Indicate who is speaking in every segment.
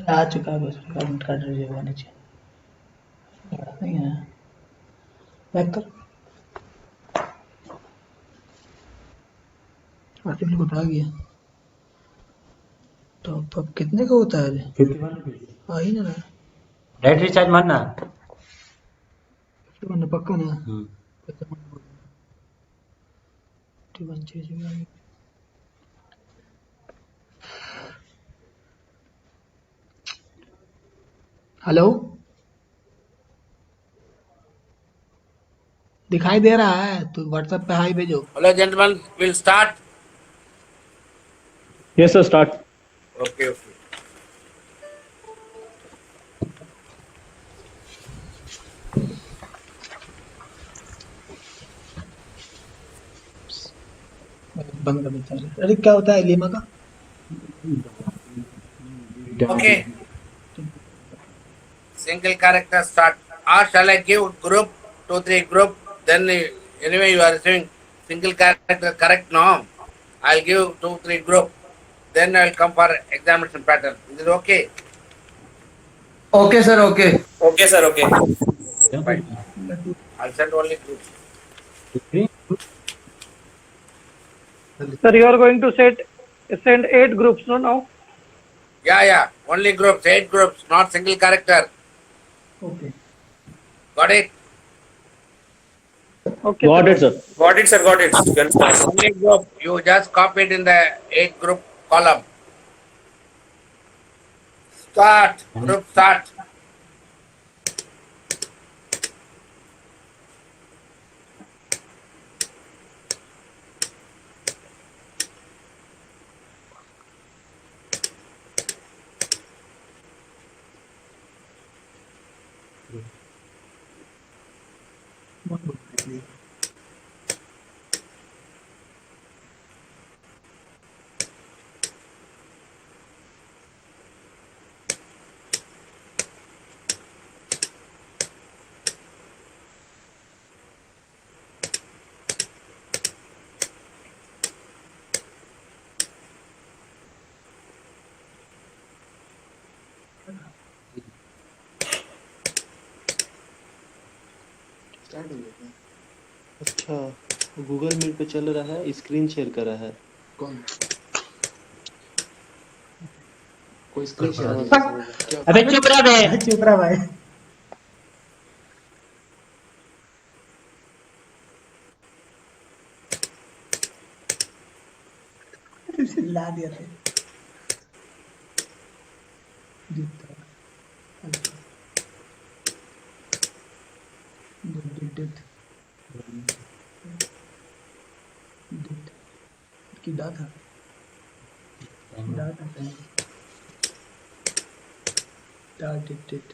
Speaker 1: आ चुका है बस एडमिट कार्ड रिलीव होने चाहिए नहीं है बैक कर आर्टिकल को आ गया टॉप अप कितने का होता है
Speaker 2: 51 रुपीस
Speaker 1: आ ही ना रहा
Speaker 2: नेट रिचार्ज मारना
Speaker 1: 51 पक्का ना 51 चाहिए हेलो दिखाई दे रहा है तो व्हाट्सएप पे हाई भेजो
Speaker 3: Hello, gentlemen. We'll start.
Speaker 4: Yes, sir. Start.
Speaker 3: Okay, okay.
Speaker 1: बंद कर देता है अरे क्या होता है लीमा का
Speaker 3: Okay. Single character start. Or shall I give group, 2, 3 group? Then anyway you are saying single character correct now. I'll give 2, 3 group. Then I'll come for examination pattern. Is it okay?
Speaker 5: Okay, sir. Okay.
Speaker 6: Okay, sir. Okay.
Speaker 3: Fine. I'll send only groups.
Speaker 4: Sir, you are going to send 8 groups, no? Now.
Speaker 3: Yeah. Only groups, 8 groups, not single character.
Speaker 1: Okay
Speaker 3: Got it?
Speaker 4: Okay.
Speaker 6: Got
Speaker 4: sir.
Speaker 6: it, sir. Got it, sir. Got it. You can start.
Speaker 3: Only group. You just copy it in the 8 group column. Start. Group start.
Speaker 7: Start हो गया क्या? अच्छा Google meet पे चल रहा है screen share कर रहा है कौन कोई स्क्रीन शेयर क्या
Speaker 2: अबे चुप रह बे
Speaker 1: चुप रहा भाई ला दिया था जीता अच्छा डिट की डाटा डाटा डिट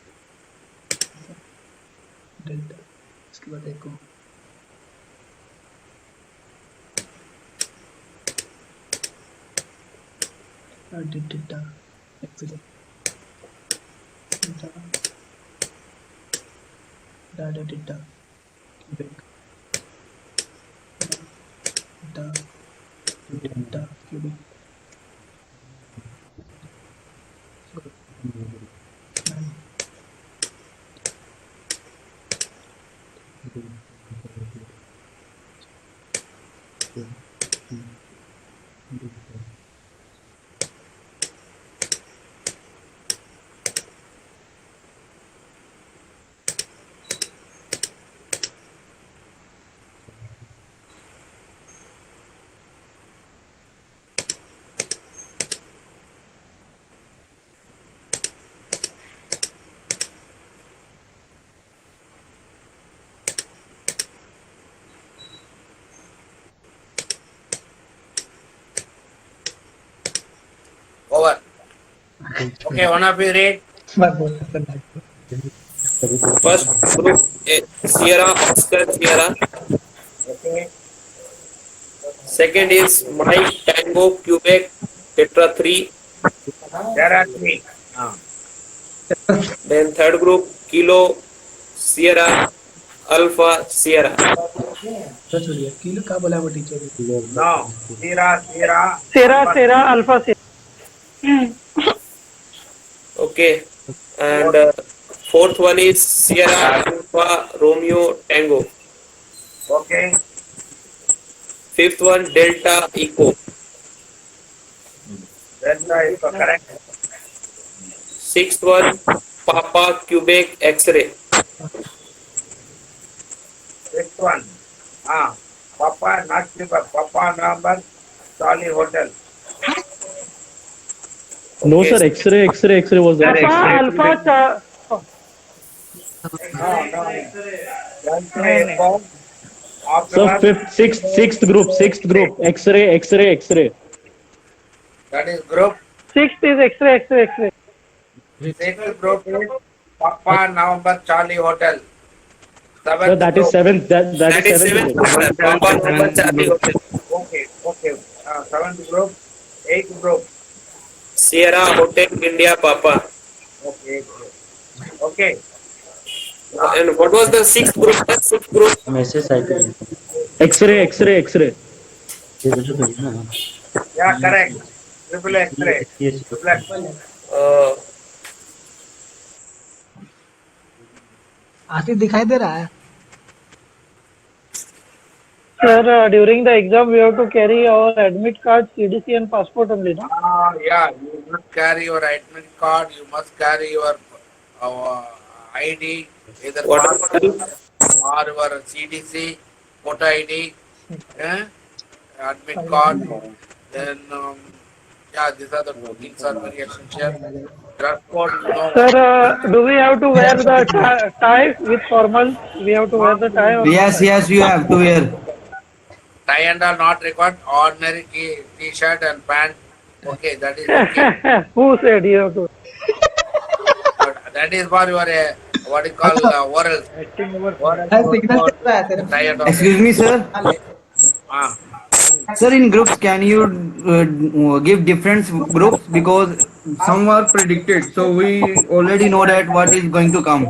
Speaker 1: डेल्टा इसके बाद एको data excel data data back data cubic
Speaker 3: Over. Okay, one of you read.
Speaker 6: First group Sierra Oscar Sierra.
Speaker 3: Okay.
Speaker 6: Second is Mike Tango Quebec Tetra 3.
Speaker 3: There are 3.
Speaker 6: Then third group Kilo Sierra Alpha Sierra.
Speaker 1: Kilo का बोला वो teacher
Speaker 3: No. Sierra.
Speaker 4: Sierra Alpha Sierra.
Speaker 6: Okay. And fourth one is Sierra Alpha Romeo Tango.
Speaker 3: Okay.
Speaker 6: Fifth one Delta Echo.
Speaker 3: Delta is correct.
Speaker 6: Sixth one Papa Quebec X-ray.
Speaker 3: Sixth one. Papa, not Cuba. Papa number, Charlie Hotel.
Speaker 4: No,
Speaker 6: Okay.
Speaker 4: sir. X-ray was there.
Speaker 3: Alpha,
Speaker 4: Alpha.
Speaker 3: No. Delta Echo.
Speaker 4: So
Speaker 3: Afterwards,
Speaker 4: sixth group. X-ray.
Speaker 3: that is group.
Speaker 4: Sixth is X-ray.
Speaker 3: Sixth group is Papa November Charlie Hotel.
Speaker 4: So
Speaker 3: Seventh
Speaker 4: that is
Speaker 3: group.
Speaker 4: seventh.
Speaker 6: That is seventh group, sir. Papa November Charlie Hotel.
Speaker 3: Okay. Seventh group. Eighth group.
Speaker 6: Sierra Hotel India Papa.
Speaker 3: Okay, eighth group. Okay.
Speaker 6: And what was the sixth group? The sixth group.
Speaker 2: Message आई थी
Speaker 4: X-ray.
Speaker 2: ये तो जो है ना
Speaker 3: Yeah, correct. Triple X-ray.
Speaker 2: ये
Speaker 3: Triple X-ray.
Speaker 6: Uh,
Speaker 1: आशीष दिखाई दे रहा है?
Speaker 4: Sir, during the exam, we have to carry our admit card, CDC, and passport only, no?
Speaker 3: Yeah, you must carry your admit card. You must carry your ID, either
Speaker 6: What
Speaker 3: passport
Speaker 6: about
Speaker 3: or your CDC, photo ID, admit card. Then, these are the two things are very essential. Dress code,
Speaker 4: Sir, do we have to wear the tie with formal? We have to wear the tie. Or
Speaker 5: Yes, you have to wear.
Speaker 3: tie and all not required. Ordinary t-shirt and pant. Okay, that is okay.
Speaker 4: Who said you have to?
Speaker 3: But that is for your what you call oral. Tie and all.
Speaker 5: Excuse me, sir.
Speaker 3: Ah.
Speaker 5: Sir, in groups, can you give different groups because some are predicted, so we already know that what is going to come.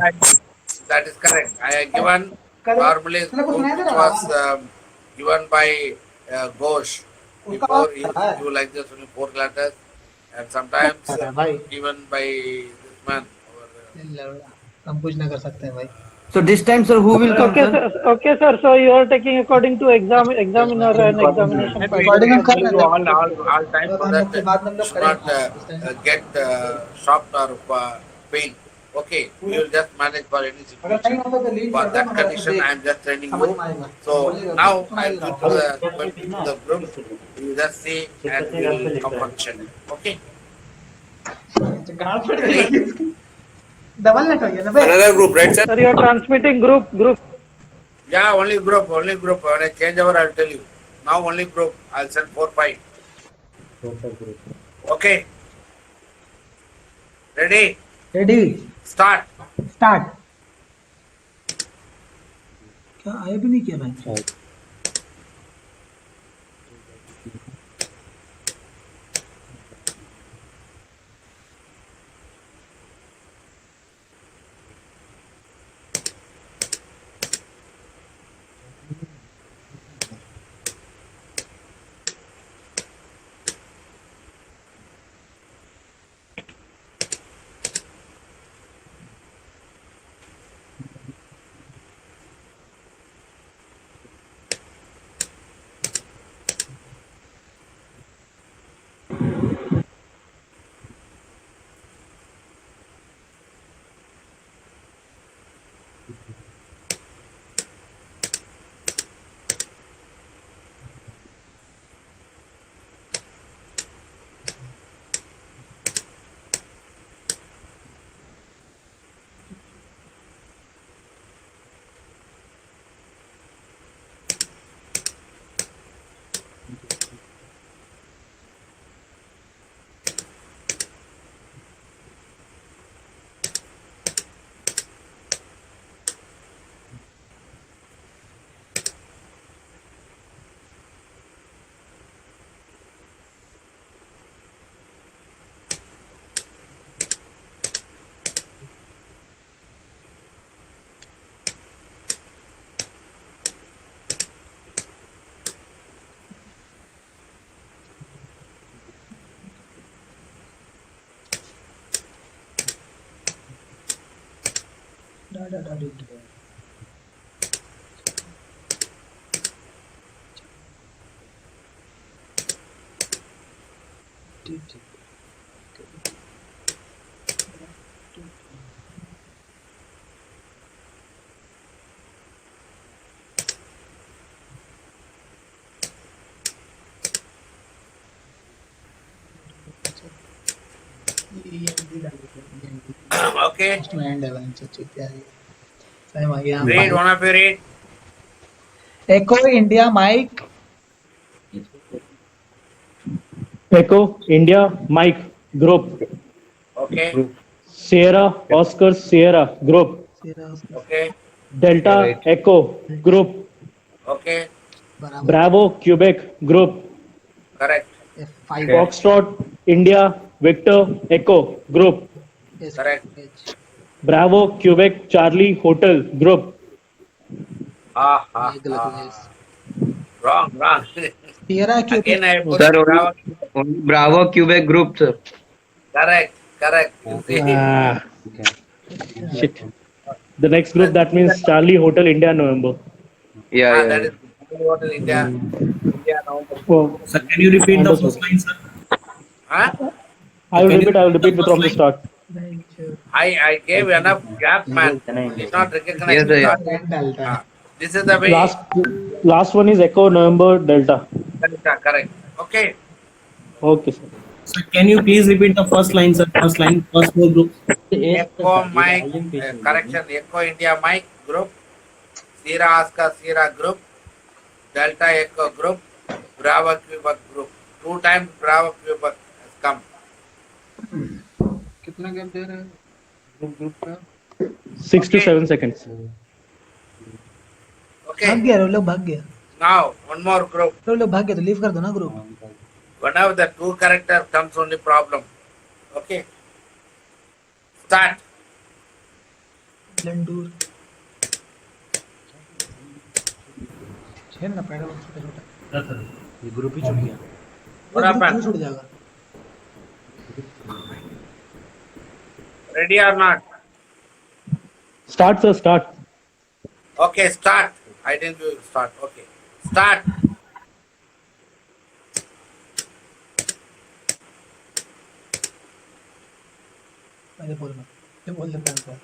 Speaker 3: That is correct. I have given normally which was given by Ghosh. Before he do like this only 4 letters, and sometimes given by this man.
Speaker 1: हम कुछ ना कर सकते हैं भाई.
Speaker 5: So this time, sir, who will come, sir?
Speaker 4: Okay, sir. So you are taking according to examiner and examination.
Speaker 1: Recording हम कर रहे हैं.
Speaker 3: All time so that should not get shocked or pain. Okay, we will just manage for any situation. For that condition, I am just training you. So now I am going to the group. You just see and we will come function. Okay.
Speaker 1: Double net हो गया ना भाई.
Speaker 6: another group, right, sir?
Speaker 4: Sir, you are transmitting group.
Speaker 3: Yeah, only group. When I change over, I will tell you. Now only group. I will send 4, 5. Okay. Ready?
Speaker 1: Ready
Speaker 3: Start.
Speaker 1: Start. क्या आया भी नहीं किया भाई.
Speaker 3: Okay,
Speaker 1: Read
Speaker 3: read, one of you read.
Speaker 1: Echo India Mike.
Speaker 2: Echo India Mike Group.
Speaker 3: Okay,
Speaker 2: Sierra Oscar Sierra Group.
Speaker 3: okay,
Speaker 2: Delta Echo Group.
Speaker 3: okay,
Speaker 2: Bravo Quebec Group.
Speaker 3: correct,
Speaker 1: F5.
Speaker 2: Foxtrot India Victor Echo Group.
Speaker 3: correct.
Speaker 2: Bravo Quebec Charlie Hotel Group.
Speaker 3: Ah, ah, ah. Wrong, wrong.
Speaker 1: Sierra
Speaker 3: Again,
Speaker 1: Quebec.
Speaker 3: I put
Speaker 5: Sir,
Speaker 3: Bravo.
Speaker 5: only Bravo Quebec group, sir.
Speaker 3: Correct, correct. You see,
Speaker 2: Ah, shit. The next group that means Charlie Hotel India November.
Speaker 3: that is Hotel India, India now.
Speaker 2: Oh,
Speaker 8: Sir, can you repeat the
Speaker 2: understood.
Speaker 8: first line, sir?
Speaker 3: Huh?
Speaker 2: I will
Speaker 8: Can you
Speaker 2: repeat. I will
Speaker 8: repeat
Speaker 2: repeat
Speaker 8: the
Speaker 2: from
Speaker 8: first
Speaker 2: the
Speaker 8: line?
Speaker 2: start.
Speaker 3: I gave enough gap, man. It's not recognized.
Speaker 5: Yes,
Speaker 3: Ah, this is the way.
Speaker 2: Last one is Echo November Delta.
Speaker 3: Correct. Okay.
Speaker 2: Okay, sir.
Speaker 8: Sir, can you please repeat the first line, sir? First line, first four groups.
Speaker 3: Echo Mike, correction. Echo India Mike group. Sierra Oscar Sierra group. Delta Echo group. Bravo Quebec group. 2 times Bravo Quebec has come.
Speaker 5: कितना gap दे रहे हैं group का
Speaker 2: 6 to 7 seconds.
Speaker 3: Okay.
Speaker 1: भाग गया लोग भाग गया
Speaker 3: Now, one more group.
Speaker 1: लोग भाग गया तो लीव कर दो ना group
Speaker 3: Whenever the 2 character comes, only problem. Okay. Start.
Speaker 1: लंडूर छेन ना पैडा छोटा छोटा
Speaker 7: ये ग्रुप ही छूट गया
Speaker 3: What happened?
Speaker 1: छूट जाएगा
Speaker 3: Ready or not?
Speaker 2: Start, sir. Start.
Speaker 3: Okay, start. I didn't do start. Okay. Start.
Speaker 1: पहले बोलना ये बोल देता है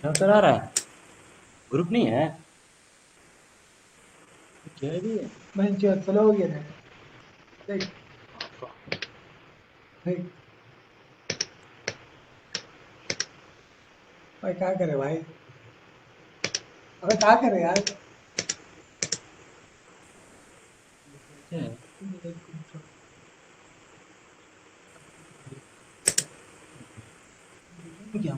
Speaker 7: क्या करा रहा है ग्रुप नहीं है क्या भी है
Speaker 1: मैं चलो हो गया ना देख देख भाई क्या करे भाई अबे क्या करे यार
Speaker 7: क्या है
Speaker 1: क्या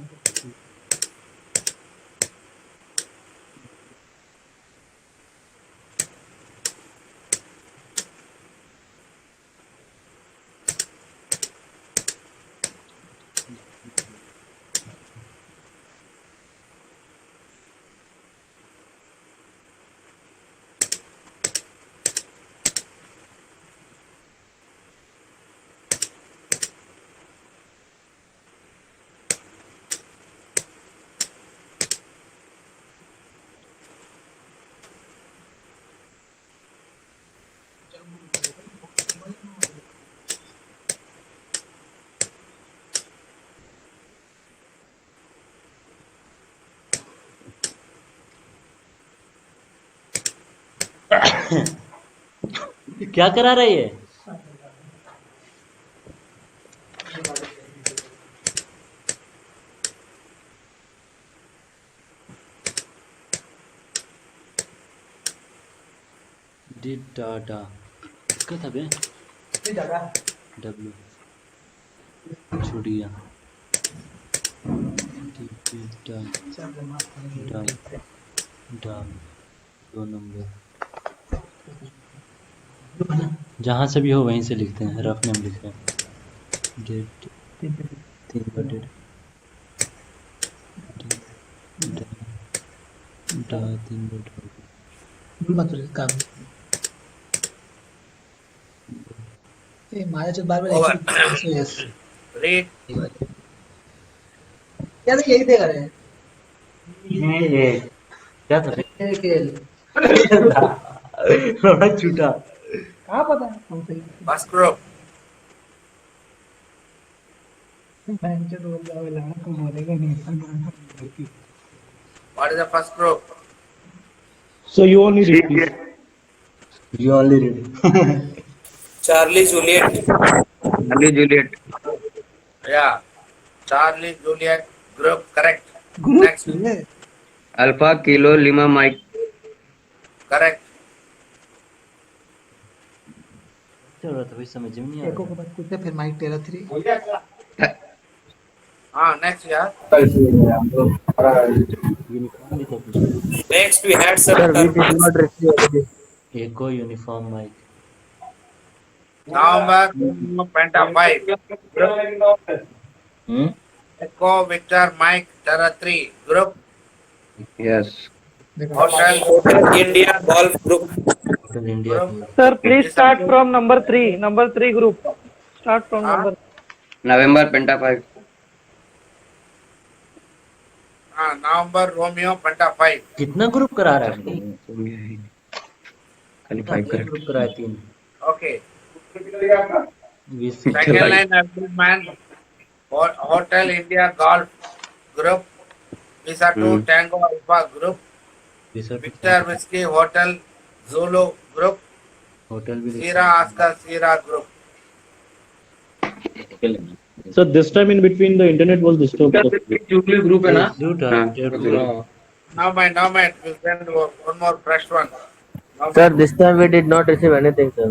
Speaker 7: क्या करा रहा है ये डिड डाटा इसका था बे डब्ल्यू छूट गया डा
Speaker 9: 2 नंबर जहाँ से भी हो वहीं से लिखते हैं, रफ नेम लिख रहे हैं। डेट 3 का डेट डा 3 का
Speaker 1: मत काम ये माया जो बार बार
Speaker 3: Over.
Speaker 1: Yes
Speaker 3: Read.
Speaker 1: क्या तो यही देगा रे
Speaker 9: ये क्या था
Speaker 1: खेल
Speaker 9: थोड़ा छूटा।
Speaker 1: कहाँ पता है कौन सही
Speaker 3: First group.
Speaker 1: बैंक के बोल रहा है लड़का को बोलेगा नहीं
Speaker 3: What is the first group?
Speaker 2: So you only read please.
Speaker 9: You only read.
Speaker 6: Charlie Juliet.
Speaker 5: Charlie Juliet.
Speaker 3: Yeah. Charlie, Juliet, group, correct. Next.
Speaker 5: Alpha Kilo Lima Mike.
Speaker 3: Correct.
Speaker 9: चल रहा था भाई, समझ में नहीं आ
Speaker 1: एको
Speaker 9: रहा।
Speaker 1: के बाद कुछ फिर mike terra 3
Speaker 3: Next, yeah.
Speaker 9: Uniform भी था कुछ।
Speaker 6: Next we had some terminals.
Speaker 9: Echo uniform mike.
Speaker 3: November, Penta 5. Echo, Victor, Mike, Terra 3. Group,
Speaker 5: Yes.
Speaker 3: Hotel,
Speaker 6: India Golf Group.
Speaker 9: Hotel India
Speaker 3: Group.
Speaker 4: Sir, please start from number 3. Number 3 group. Start from number.
Speaker 5: November Penta 5.
Speaker 3: November, Romeo, Penta 5.
Speaker 9: कितना group करा रहा है?
Speaker 5: खाली 5 correct.
Speaker 9: Group कराया 3
Speaker 3: Okay.
Speaker 9: 20
Speaker 3: Second line, man. Hotel, India, Golf, Group. Visa 2, Tango, Alpha, Group. Victor, Whiskey, Hotel, Zulu, Group.
Speaker 9: Hotel भी
Speaker 3: Sierra, Oscar, Sierra, Group.
Speaker 2: So this time in between the internet was disturbed.
Speaker 5: Jubilee group है ना?
Speaker 3: Now mind, we'll send one more fresh one. Now
Speaker 10: Sir, this time we did not receive anything, sir.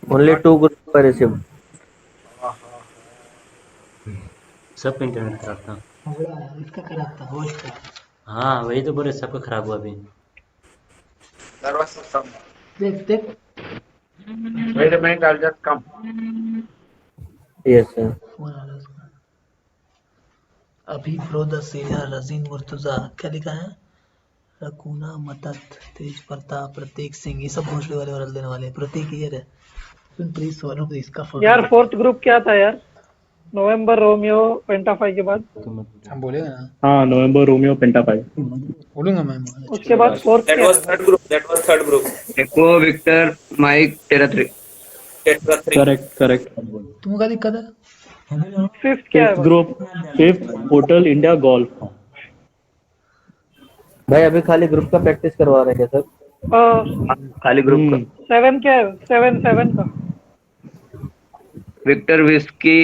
Speaker 10: Only 2 groups were received.
Speaker 9: सब internet खराब था।
Speaker 1: इसका खराब था host का
Speaker 9: हाँ वही तो बोले, सबका खराब हुआ अभी।
Speaker 3: there was some.
Speaker 1: देख
Speaker 3: Wait a minute, I'll just come.
Speaker 10: Yes, sir.
Speaker 1: Phone आ रहा है उसका अभी प्रो द सीरिया रजीन मुर्तजा क्या लिखा है रकूना मतत तेज प्रताप प्रतीक सिंह ये सब भोसले वाले और देने वाले प्रतीक ये है सुन प्लीज सोनू इसका फोटो
Speaker 4: यार फोर्थ ग्रुप क्या था यार? नवंबर रोमियो पेंटा 5 के बाद
Speaker 1: हम बोलेगा ना
Speaker 2: हाँ नवंबर रोमियो पेंटा 5.
Speaker 1: बोलूंगा मैं
Speaker 4: उसके बाद fourth
Speaker 6: That was third group. That was third group.
Speaker 5: Echo Victor Mike Terra 3.
Speaker 6: Tetra 3.
Speaker 2: Correct.
Speaker 1: तुमको क्या दिक्कत है
Speaker 4: फिफ्थ क्या है?
Speaker 2: Fifth group, fifth hotel India golf.
Speaker 10: भाई अभी खाली ग्रुप का प्रैक्टिस करवा रहे हैं क्या सर?
Speaker 5: खाली ग्रुप का
Speaker 4: 7 क्या है? 7 का
Speaker 5: विक्टर विस्की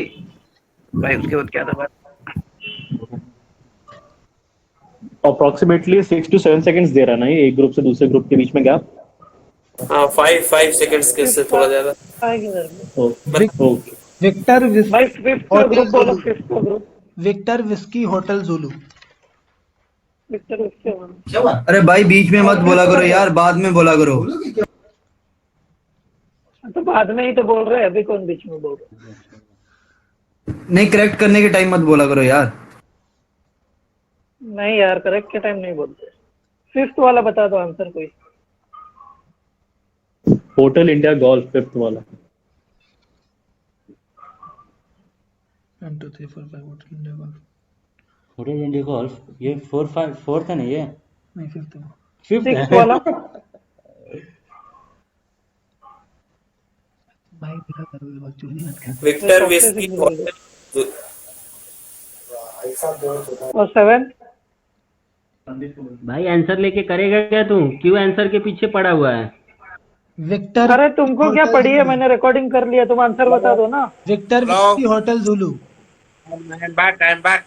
Speaker 5: भाई उसके बाद क्या था बात
Speaker 2: Approximately 6 to 7 seconds दे रहा ना ये एक ग्रुप से दूसरे ग्रुप के बीच में गैप.
Speaker 6: हाँ 5 seconds के से थोड़ा ज्यादा.
Speaker 2: ओके.
Speaker 1: विक्टर
Speaker 4: भाई फिफ्थ का ग्रुप बोलो, फिफ्थ का group
Speaker 1: Victor whiskey hotel Zulu
Speaker 4: Victor उसके बाद
Speaker 5: अरे भाई बीच में मत बोला करो यार बाद में बोला करो
Speaker 4: तो बाद में ही तो बोल रहे हैं, अभी कौन बीच में बोल रहे हैं?
Speaker 5: नहीं करेक्ट करने के टाइम मत बोला करो यार
Speaker 4: नहीं यार करेक्ट के टाइम नहीं बोलते। फिफ्थ वाला बता दो आंसर कोई।
Speaker 2: होटल इंडिया गोल्फ फिफ्थ वाला.
Speaker 1: 1 2 3 4 5 hotel India golf
Speaker 9: hotel India golf ये 4 5 4th है ना ये?
Speaker 1: नहीं फिफ्थ है
Speaker 9: फिफ्थ
Speaker 4: सिक्स
Speaker 9: है.
Speaker 4: वाला
Speaker 1: भाई दिखा करो बहुत चुनी मत कर
Speaker 6: Victor Whiskey Hotel.
Speaker 4: और 7
Speaker 8: भाई आंसर लेके करेगा क्या तू? क्यों आंसर के पीछे पड़ा हुआ है?
Speaker 1: विक्टर
Speaker 4: अरे तुमको क्या पड़ी है? मैंने रिकॉर्डिंग कर लिया, तुम आंसर बता दो ना।
Speaker 1: Victor
Speaker 3: Hello?
Speaker 1: Whiskey hotel Zulu
Speaker 3: I'm back.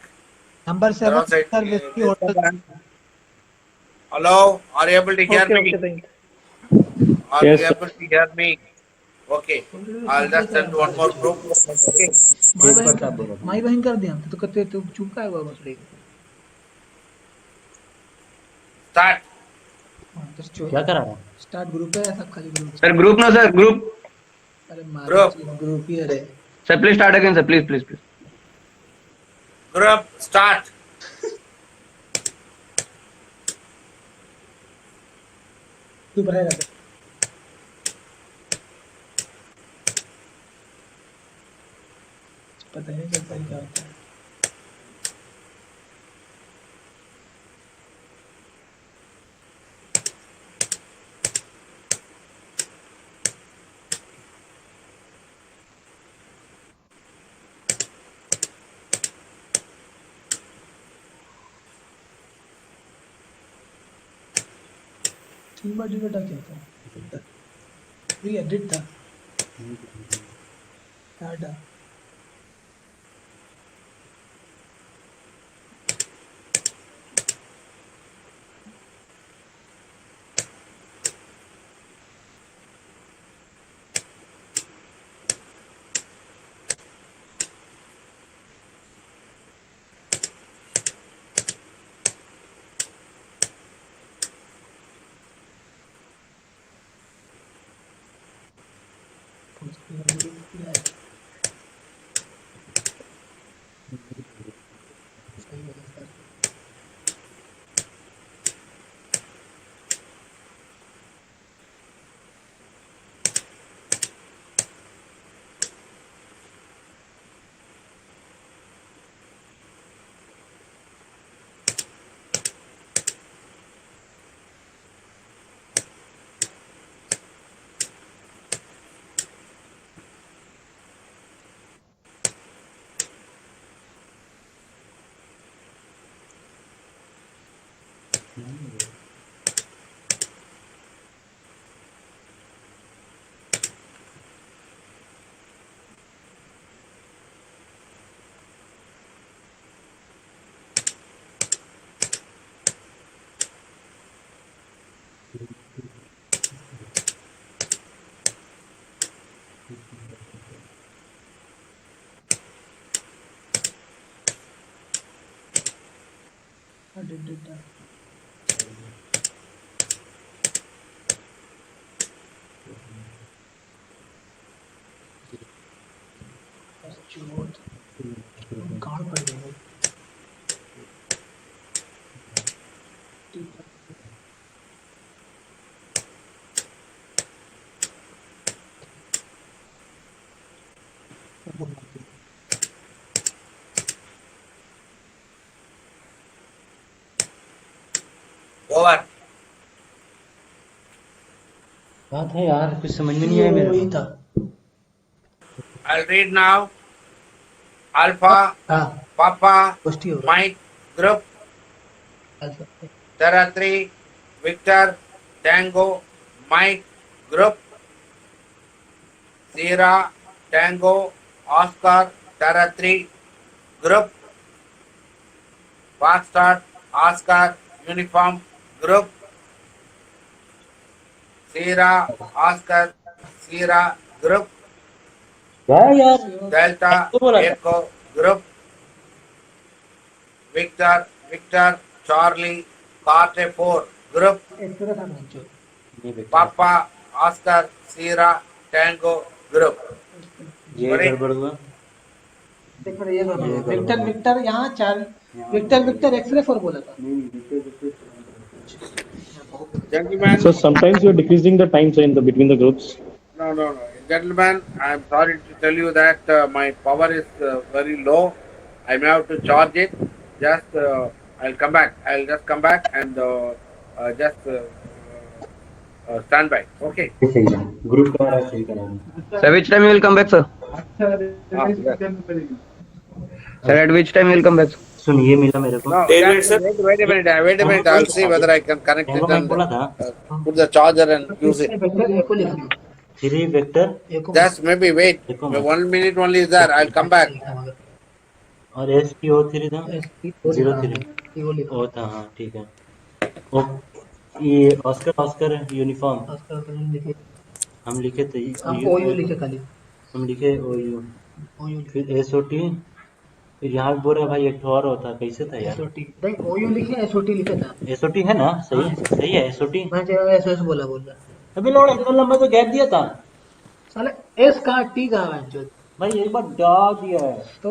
Speaker 1: Number 7
Speaker 3: Hello, sir.
Speaker 1: Victor whiskey hotel
Speaker 3: Hello, are you able to hear
Speaker 4: okay
Speaker 3: me?
Speaker 4: Okay thank
Speaker 3: Are
Speaker 2: Yes,
Speaker 3: you
Speaker 2: sir.
Speaker 3: able to hear me? Okay, I'll just send one more group. Okay.
Speaker 1: माई बहन कर दिया तो कहते तू चुप का है बाबा
Speaker 3: Start.
Speaker 9: क्या करा है?
Speaker 1: स्टार्ट ग्रुप है या सब खाली ग्रुप?
Speaker 5: सर ग्रुप ना सर ग्रुप
Speaker 1: अरे
Speaker 3: Group.
Speaker 1: ग्रुप ही है।
Speaker 5: Sir please start again sir please please please
Speaker 3: Group start.
Speaker 1: तू बनाएगा पता ही नहीं चलता क्या होता है। डेटा क्या था? ये एडिट था डाटा। डेटा कार्ड पड़ गया।
Speaker 3: Over.
Speaker 9: बात है यार, कुछ समझ में नहीं आया मेरे
Speaker 1: वही
Speaker 9: को।
Speaker 1: था।
Speaker 3: I'll read now. Alpha,
Speaker 1: हाँ
Speaker 3: Papa,
Speaker 1: पुष्टि हो रहा
Speaker 3: Mike, group.
Speaker 1: है।
Speaker 3: There are 3. Victor, Tango, Mike, group. Sierra, Tango, Oscar, there are 3. Group. Foxtrot, Oscar, uniform, group. Sierra, Oscar, Sierra, group.
Speaker 9: क्या यार?
Speaker 3: Delta,
Speaker 9: तो बोला था।
Speaker 3: Echo, group. Victor, Victor, Charlie, Carter 4, group.
Speaker 1: Express था जो
Speaker 9: नहीं बेटा,
Speaker 3: Papa, Oscar, Sierra, Tango, group.
Speaker 9: ये
Speaker 3: Sorry?
Speaker 9: गड़बड़ हुआ।
Speaker 1: देख मैंने ये विक्टर विक्टर यहाँ 4 विक्टर विक्टर एक्सरे 4 बोला था।
Speaker 3: Gentlemen,
Speaker 2: So sometimes you're decreasing the time in the between the groups.
Speaker 3: no. Gentlemen, I'm sorry to tell you that my power is very low. I may have to charge it. Just, I'll come back. I'll just come back and just stand by. Okay.
Speaker 9: सही है, group का वाला सही करा।
Speaker 5: Sir which time you will come back sir? Sir at which time you will come back?
Speaker 9: सुन, ये मिला मेरे को।
Speaker 3: No,
Speaker 6: 10
Speaker 3: just
Speaker 6: minutes, sir.
Speaker 3: wait a minute. Wait a minute. I'll see whether I can connect it
Speaker 9: Tengo मैं
Speaker 3: and
Speaker 9: बोला था,
Speaker 3: put the charger and use it.
Speaker 1: एको लिख लो
Speaker 9: 3 vector
Speaker 1: echo
Speaker 3: Just maybe wait. 1 minute only is there. I'll come back.
Speaker 9: और SPO3 था, 03
Speaker 1: वो लिखो
Speaker 9: ओ था। हाँ ठीक है। ओ ये ऑस्कर यूनिफॉर्म
Speaker 1: ऑस्कर का लिखे
Speaker 9: हम लिखे थे।
Speaker 1: हम ओयू लिखे खाली
Speaker 9: हम लिखे OU,
Speaker 1: ओयू
Speaker 9: फिर SOT फिर यहाँ भी बोल रहा है भाई एक ठो और होता कैसे था यार?
Speaker 1: एसओटी देख ओयू लिखे एसओटी लिखा था।
Speaker 9: एसओटी है ना? सही
Speaker 1: हाँ,
Speaker 9: सही है एसओटी।
Speaker 1: मैं जगह एसओएस बोला बोल रहा।
Speaker 9: अभी लोड इतना लंबा तो गैप दिया था
Speaker 1: साले एस कहाँ टी कहाँ है जो
Speaker 9: भाई, एक बार डाल दिया है।
Speaker 1: तो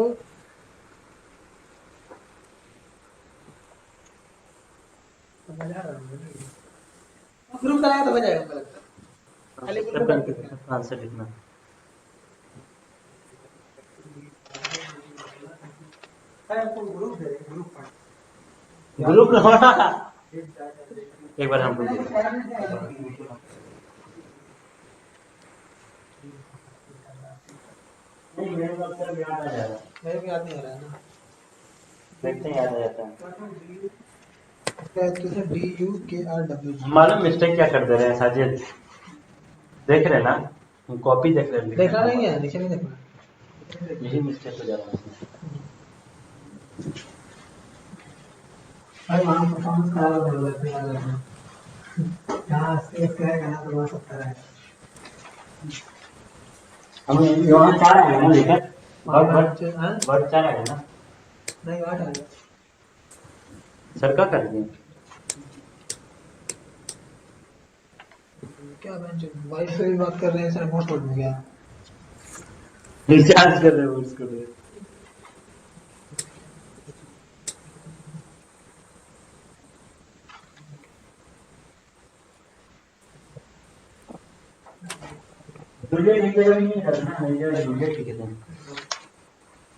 Speaker 1: ग्रुप कराया तो हो जाएगा मुझे लगता है। खाली ग्रुप
Speaker 9: सबका आंसर लिखना। ग्रुप एक बार हमको दे दो। नहीं मेरे को अक्सर याद आ जाएगा।
Speaker 1: मेरे को याद नहीं आ रहा है ना।
Speaker 9: देखते हैं याद आ जाता है।
Speaker 1: DUKRW
Speaker 9: मालूम मिस्टेक क्या कर दे रहे हैं साजिद? देख रहे हैं ना, हम कॉपी देख रहे हैं।
Speaker 1: देखना नहीं है, नीचे नहीं देखना।
Speaker 9: यही मिस्टेक हो जा रहा है।
Speaker 1: अरे वहाँ परफॉर्मेंस खराब हो रहा है। यहाँ सेव करेगा ना तो वहाँ सब करेगा।
Speaker 9: हम यहाँ 4 आएगा ना लेकर?
Speaker 1: हाँ?
Speaker 9: वर्ड 4 आएगा ना?
Speaker 1: नहीं 8 आ गया।
Speaker 9: सर क्या कर दिए?
Speaker 1: क्या बेंच वाइफ से भी बात कर रहे हैं, सर रिमोट मोड में गया।
Speaker 9: रिचार्ज कर रहे हो उसको दे। जूलियट नहीं करना, जूलियट लिखे थे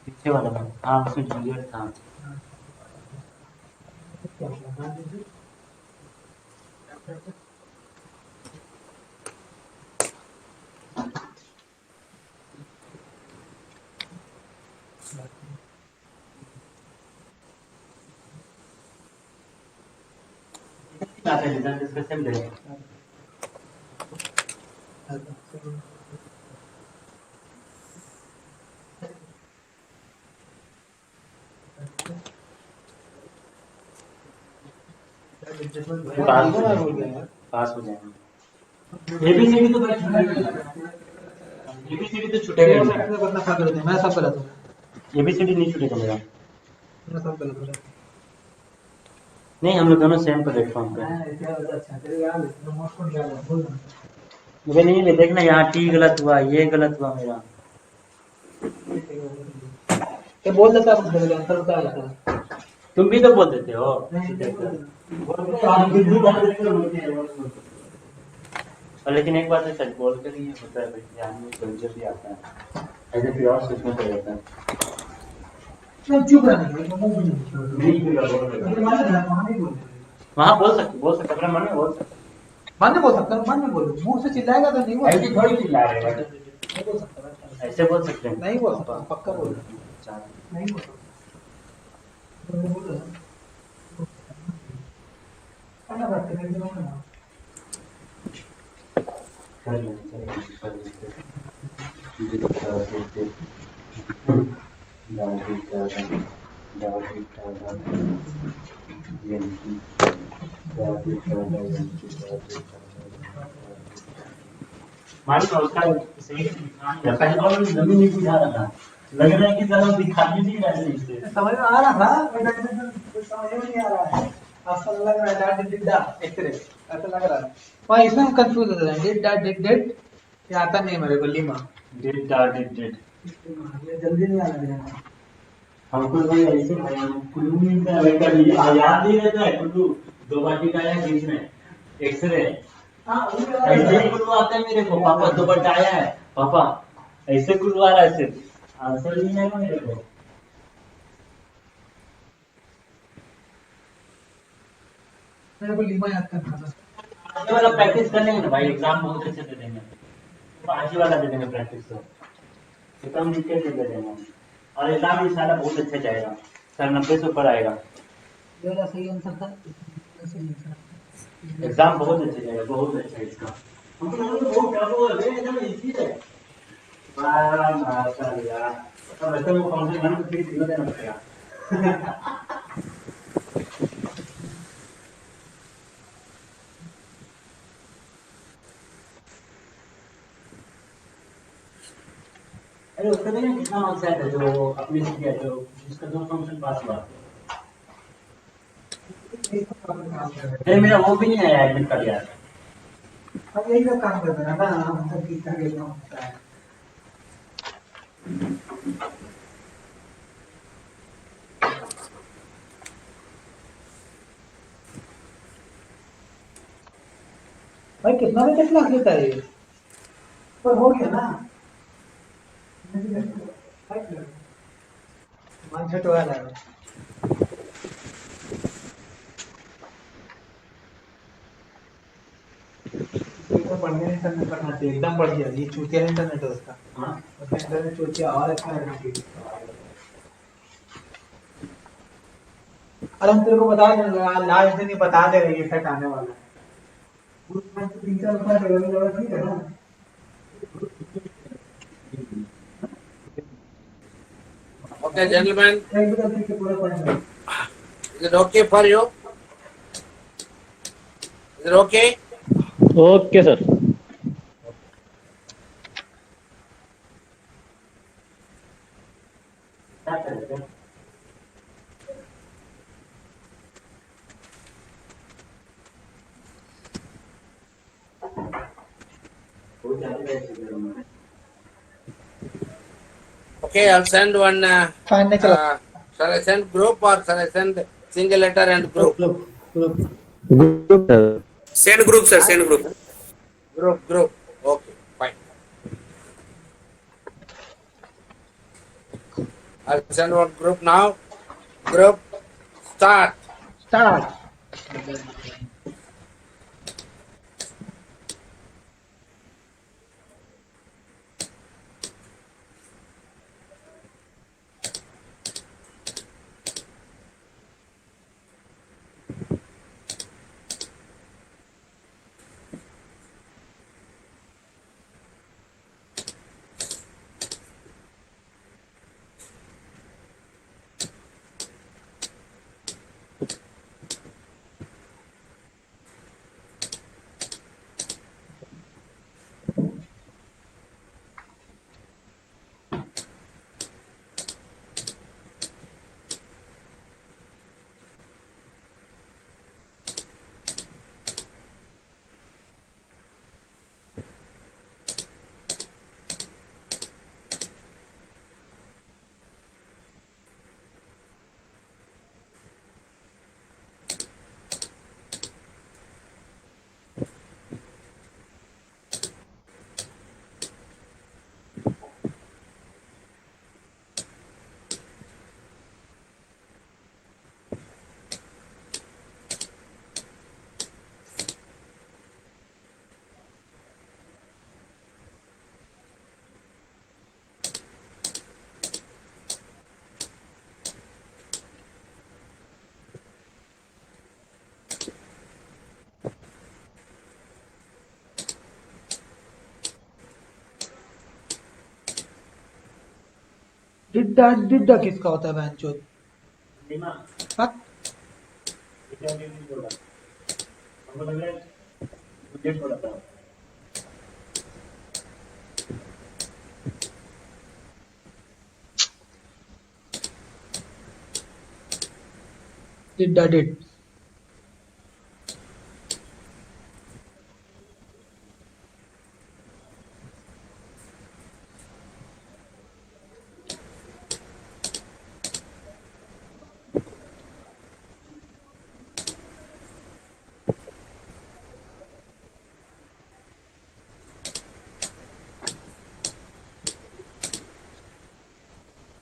Speaker 9: पीछे वाला में। हाँ उसमें जूलियट था। रिजल्ट इसका सेम देंगे। पास हो जाएंगे। एबीसीडी तो एबीसीडी तो छूटेगा ही नहीं।
Speaker 1: अपना खा कर दे, मैं सब करा दूंगा।
Speaker 9: एबीसीडी नहीं छूटेगा मेरा।
Speaker 1: मैं सब करा दूंगा।
Speaker 9: नहीं हम लोग दोनों सेम प्लेटफॉर्म पे।
Speaker 1: अच्छा तेरे यार रिमोट मोड गया बोल ना।
Speaker 9: मुझे नहीं है, देखना यहाँ टी गलत हुआ, ये गलत हुआ मेरा।
Speaker 1: ये बोल देता है मुझे आंसर बता देता है।
Speaker 9: तुम भी तो बोल देते हो। और लेकिन एक बात है सच बोल कर ही होता है भाई, ध्यान में कल्चर भी आता है। ऐसे फिर और सोचना पड़ जाता है।
Speaker 1: चुप रहना।
Speaker 9: वहाँ बोल सकते अपने मन में बोल सकते।
Speaker 1: मन में बोल सकता हूँ, मन में बोलो। मुंह से चिल्लाएगा तो नहीं बोल
Speaker 9: ऐसे थोड़ी चिल्लाएगा।
Speaker 1: नहीं बोल सकता।
Speaker 9: ऐसे बोल सकते हैं।
Speaker 1: नहीं बोल सकता, पक्का बोल सकता। नहीं बोल सकता। खाना बात करने के लिए ना।
Speaker 9: पहले और जमीन नहीं बुझा रहा था, लग रहा है कि जरा दिखाई नहीं रहा है इससे।
Speaker 1: समझ में आ रहा था, समझ में नहीं आ रहा है। ऐसा लग रहा है डिड एक्सरे ऐसा लग रहा है। वहाँ इसमें हम कंफ्यूज हो रहे हैं। डिड ये आता नहीं मेरे को। लीमा
Speaker 9: डिड
Speaker 1: जल्दी नहीं आ रहा है
Speaker 9: हमको भाई ऐसे कुल्लू में कर लिया याद नहीं रहता है। कुल्लू 2 बाटी का आया बीच में एक्सरे। ऐसे ही कुल्लू आता है मेरे को। पापा 2 बार आया है पापा, ऐसे कुल्लू आ रहा है सिर्फ आंसर नहीं आएगा मेरे को।
Speaker 1: मेरे को लीमा याद करना था।
Speaker 9: आगे वाला प्रैक्टिस कर लेंगे ना भाई, एग्जाम बहुत अच्छे से दे देंगे। तो आगे वाला दे देंगे प्रैक्टिस तो कम लिख के दे देंगे। और एग्जाम इंशाल्लाह बहुत अच्छा जाएगा सर, 90 से ऊपर आएगा।
Speaker 1: ये वाला सही आंसर था।
Speaker 9: एग्जाम बहुत अच्छा जाएगा, बहुत अच्छा इसका। हमको लगा बहुत टफ होगा रे, एकदम इजी है। वाह माशाल्लाह। अब ऐसे वो कौन से मन को फिर देना पड़ेगा। अरे उसका देखना कितना मार्क्स आया था जो अपने से किया जो इसका 2 फंक्शन पास हुआ। नहीं मेरा वो भी नहीं आया एडमिट कार्ड यार। अब यही तो काम करते हैं ना हम तो कितना देखना होता है। भाई कितना बजे तक क्लास लेता है ये? पर हो गया ना मान छट वाला है। बढ़िया इंटरनेट करना चाहिए एकदम बढ़िया। ये चूतिया इंटरनेट है उसका। हाँ उसका इंटरनेट चूतिया और अच्छा है। अरे हम तेरे को बता देंगे लास्ट दिन ही बता दे रहे ये सेट आने वाला है। 3-4 रुपया जरूर ठीक है ना।
Speaker 3: Okay, gentlemen, is it okay for you? Is it okay?
Speaker 2: Okay, sir.
Speaker 3: Okay, I'll send one.
Speaker 1: Fine, नहीं चला।
Speaker 3: Shall I send group or shall I send single letter and group?
Speaker 10: Group, sir.
Speaker 6: Send group, sir. Send group.
Speaker 3: Group. Okay, fine. I'll send one group now. Group, start.
Speaker 1: Start. डिड्डा किसका होता है बहनचोद? हाँ? डिड्डा did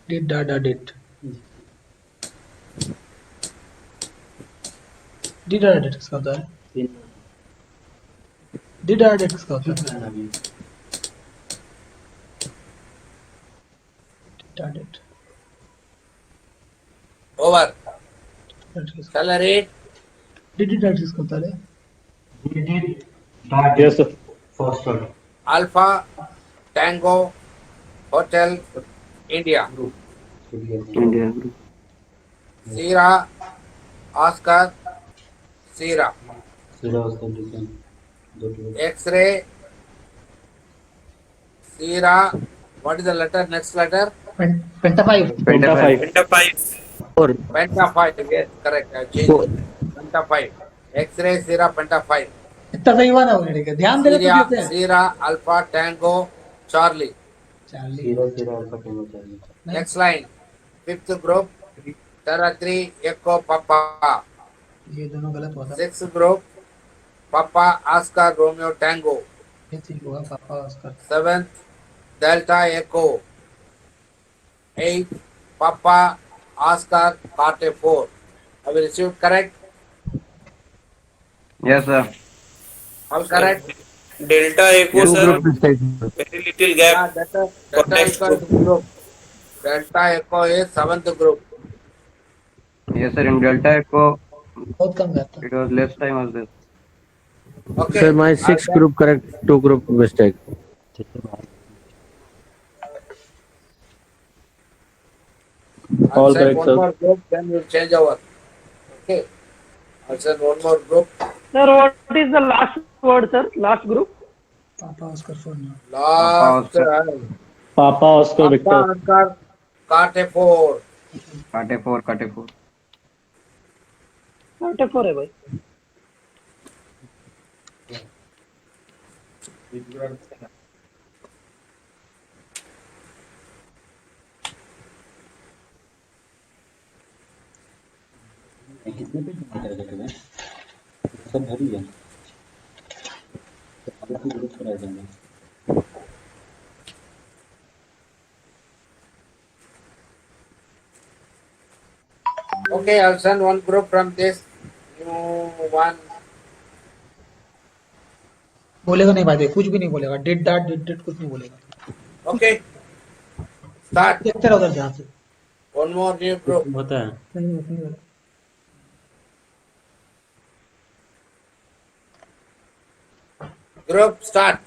Speaker 1: did did did किसका होता है? Did किसका होता है? Did
Speaker 3: Over. Shall I read?
Speaker 1: Did किसका होता है?
Speaker 2: Yes, sir.
Speaker 9: First order
Speaker 3: Alpha, Tango, Hotel, India.
Speaker 10: India group.
Speaker 3: Sierra, Oscar, Sierra. X-ray, Sierra. What is the letter? Next letter?
Speaker 1: Penta 5।
Speaker 2: Penta 5.
Speaker 6: Penta 5.
Speaker 10: Four.
Speaker 3: Penta 5, yes, correct. I changed
Speaker 10: Four.
Speaker 3: it. Penta 5. X-ray, Sierra, Penta 5.
Speaker 1: इतना सही हुआ ना वो लड़के, ध्यान दे रहे तो
Speaker 3: Syria,
Speaker 1: देते हैं।
Speaker 3: Sierra, Alpha, Tango, Charlie.
Speaker 1: Charlie
Speaker 9: सीधा सीधा अल्फा टेंगो चाहिए।
Speaker 3: Next line. Fifth group, Terra 3, Echo, Papa.
Speaker 1: ये दोनों गलत हुआ था।
Speaker 3: Sixth group, Papa, Oscar, Romeo, Tango.
Speaker 1: ये ठीक होगा, पापा Oscar.
Speaker 3: Seventh, Delta, Echo. Eighth, Papa, Oscar, Kate 4. Have you received correct?
Speaker 5: Yes, sir.
Speaker 3: All correct?
Speaker 6: Delta Echo,
Speaker 10: Two
Speaker 6: sir.
Speaker 10: group mistake.
Speaker 6: Very little gap
Speaker 3: Yeah,
Speaker 6: for
Speaker 3: Delta
Speaker 6: next
Speaker 3: Echo is
Speaker 6: group.
Speaker 3: group. Delta Echo is 7th group.
Speaker 5: Yes, sir. In Delta Echo,
Speaker 1: बहुत कम गया था।
Speaker 5: it was less time was there.
Speaker 3: Okay.
Speaker 10: Sir, my six group correct, two group mistake.
Speaker 3: I'll
Speaker 2: All
Speaker 3: send
Speaker 2: correct,
Speaker 3: one
Speaker 2: sir.
Speaker 3: more group, then we'll change over. Okay. I'll send one more group.
Speaker 4: Sir, what is the last word, sir? Last group?
Speaker 1: पापा Oscar 4 ना।
Speaker 3: Last
Speaker 2: Papa Oscar Victor.
Speaker 3: Oscar, Kate 4.
Speaker 5: Kate 4, Kate 4.
Speaker 4: Kate 4 है भाई।
Speaker 9: कितने page जमा कर देते हैं? सब भरी है। तो अगला भी ग्रुप करा देंगे।
Speaker 3: Okay, I'll send one group from this new one.
Speaker 1: बोलेगा नहीं भाई, कुछ भी नहीं बोलेगा। डिड डैट कुछ नहीं बोलेगा।
Speaker 3: Okay. Start.
Speaker 1: देखते रहो उधर ध्यान से।
Speaker 3: One more new group.
Speaker 7: होता है।
Speaker 1: नहीं।
Speaker 3: Group start.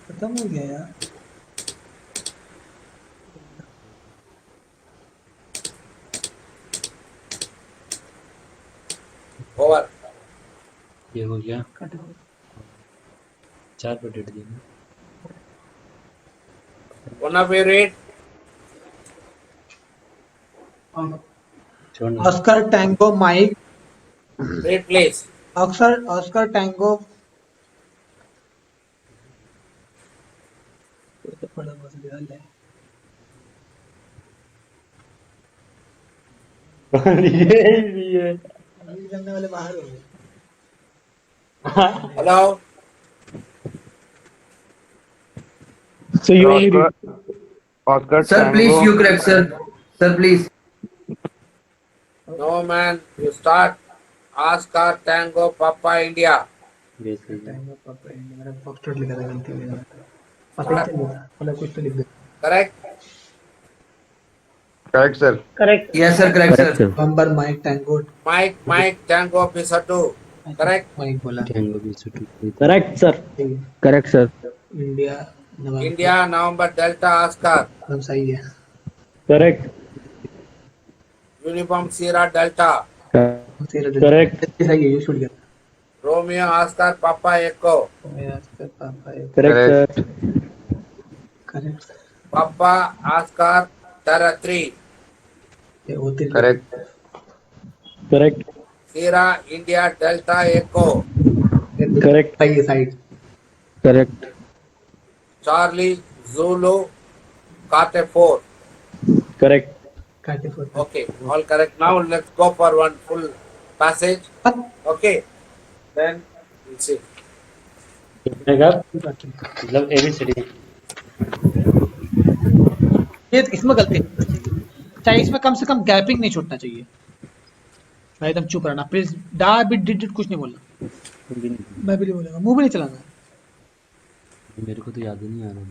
Speaker 1: खत्म हो गया यार।
Speaker 3: Over.
Speaker 9: ये हो गया।
Speaker 3: One of you read.
Speaker 1: Oscar Tango Mike.
Speaker 3: Read, please.
Speaker 1: Oscar Tango.
Speaker 2: ये
Speaker 1: करने वाले बाहर हो गए.
Speaker 3: Hello.
Speaker 2: So you only read.
Speaker 5: Sir, please, you correct, sir. Sir, please.
Speaker 3: No man. You start. Oscar Tango Papa India.
Speaker 1: Tango Papa India. मैंने Foxtrot लिखा था गलती में. पता ही चल गया. मतलब कुछ तो लिख दे.
Speaker 3: Correct.
Speaker 4: Correct.
Speaker 5: Yes, sir, correct,
Speaker 10: Correct,
Speaker 5: sir.
Speaker 10: sir.
Speaker 1: November Mike Tango.
Speaker 3: Mike Tango Pisatu. Correct.
Speaker 1: Mike बोला.
Speaker 2: Correct, sir.
Speaker 10: Correct, sir.
Speaker 1: India. November.
Speaker 3: India November Delta Oscar.
Speaker 1: हम सही है.
Speaker 2: Correct.
Speaker 3: Uniform Sierra Delta.
Speaker 2: Correct.
Speaker 1: सही है. You should get.
Speaker 3: Romeo Oscar Papa Echo.
Speaker 2: Correct, sir.
Speaker 1: Correct.
Speaker 3: Papa Oscar Terra 3.
Speaker 1: ये होते.
Speaker 5: Correct.
Speaker 2: Correct.
Speaker 3: Sierra India Delta Echo.
Speaker 2: Correct.
Speaker 1: सही है side.
Speaker 10: Correct.
Speaker 3: Charlie Zulu Kate 4.
Speaker 2: Correct.
Speaker 1: काटे four.
Speaker 3: Okay, all correct. Now let's go for one full passage. Okay, then we'll see.
Speaker 2: मतलब ABCD.
Speaker 1: ये इसमें गलती है. चाहिए इसमें कम से कम गैपिंग नहीं छूटना चाहिए. भाई एकदम चुप रहना प्लीज. डा बिट डिड कुछ नहीं बोलना. मैं भी नहीं बोलूंगा. मुंह भी नहीं चलाना.
Speaker 7: मेरे को तो याद ही नहीं आ रहा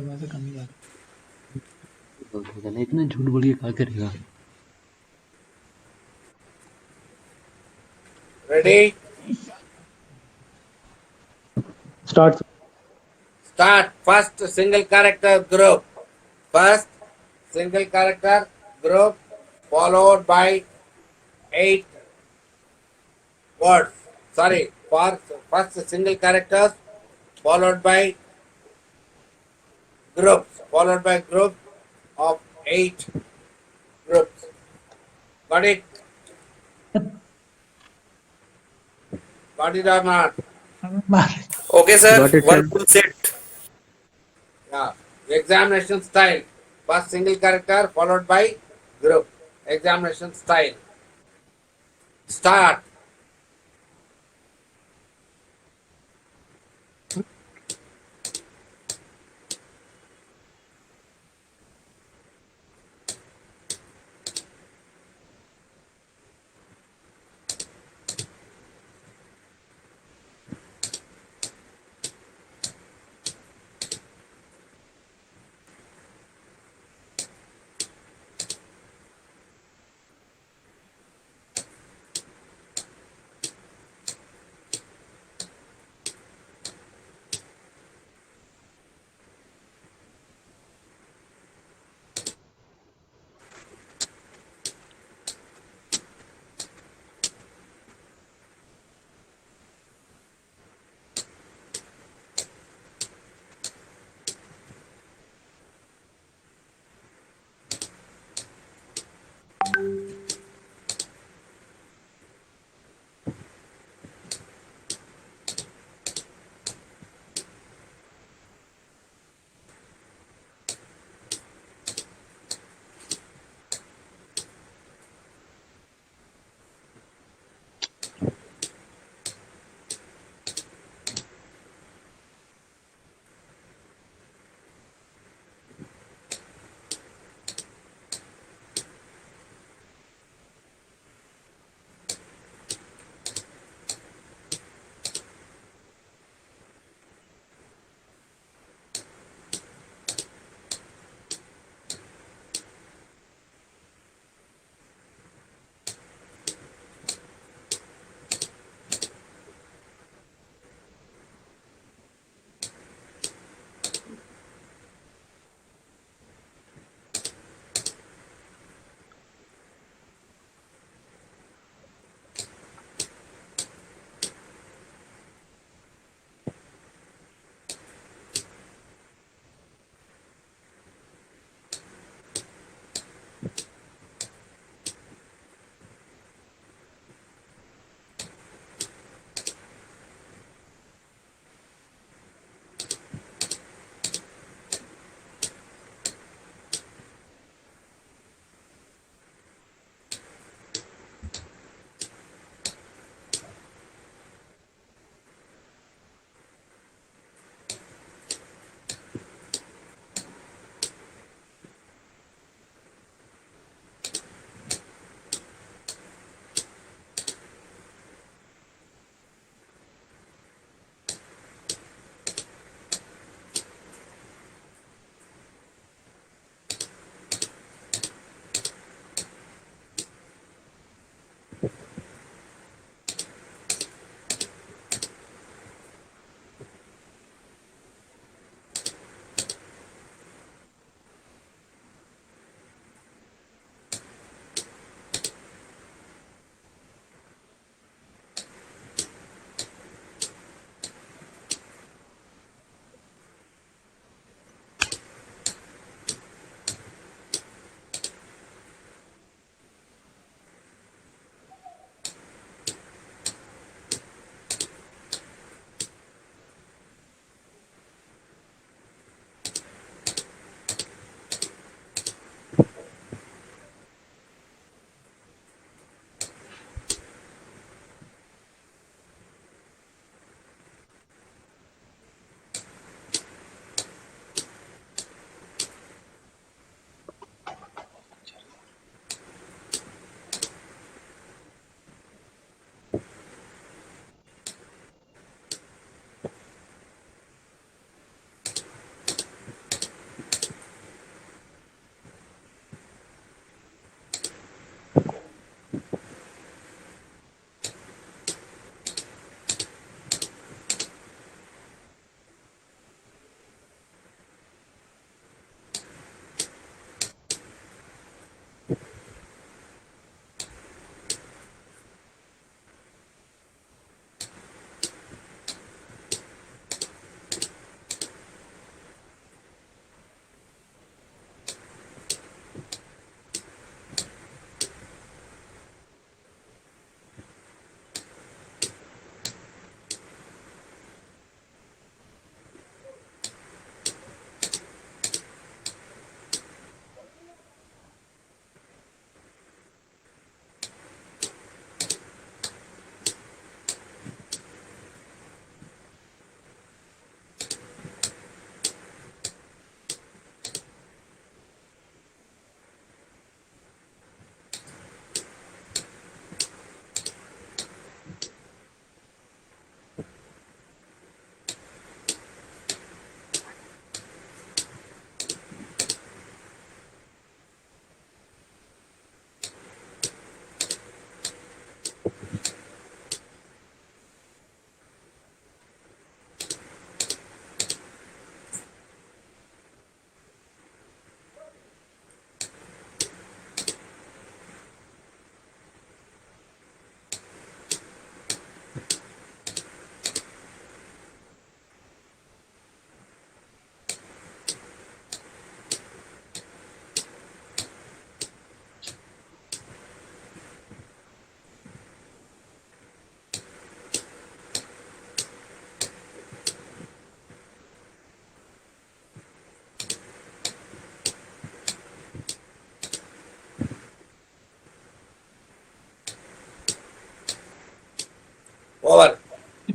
Speaker 1: मैं से कम ही याद.
Speaker 7: है इतना झूठ बोलिए क्या करेगा
Speaker 3: Ready?
Speaker 2: Start.
Speaker 3: Start. First single character group. First single character group followed by 8 words. Sorry, first single characters followed by groups. Followed by groups of 8 groups. Got it? Got it or not?
Speaker 6: Okay, sir.
Speaker 10: Got it,
Speaker 6: One
Speaker 10: sir.
Speaker 6: full set.
Speaker 3: Yeah. Examination style. First single character followed by group. Examination style. Start.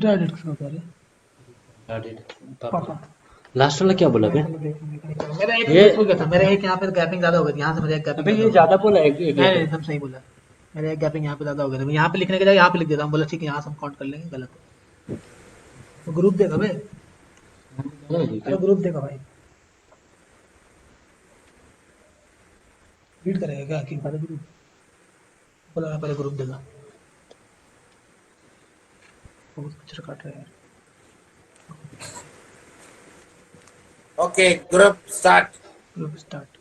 Speaker 1: Draw date किसको कह रहे? पापा।
Speaker 10: Last वाला क्या बोला बे?
Speaker 1: मेरा एक
Speaker 10: ये-
Speaker 1: हो गया था, मेरा एक यहाँ पे गैपिंग ज्यादा हो गई थी, यहाँ से मेरा एक गैपिंग
Speaker 10: अबे ये ज्यादा बोला है
Speaker 1: नहीं एकदम सही बोला, मेरा एक गैपिंग यहाँ पे ज्यादा हो गया था, मैं यहाँ पे लिखने के जाए यहाँ पे लिख देता हूँ, बोला ठीक है यहाँ से हम काउंट कर लेंगे, गलत है। तो ग्रुप देखा भाई, अरे ग्रुप देखा भाई, रीड करेगा क्या कि पहले ग्रुप बोला, पहले ग्रुप देखा, बहुत पिक्चर काट रहे हैं यार।
Speaker 3: Okay, group start.
Speaker 1: Group start.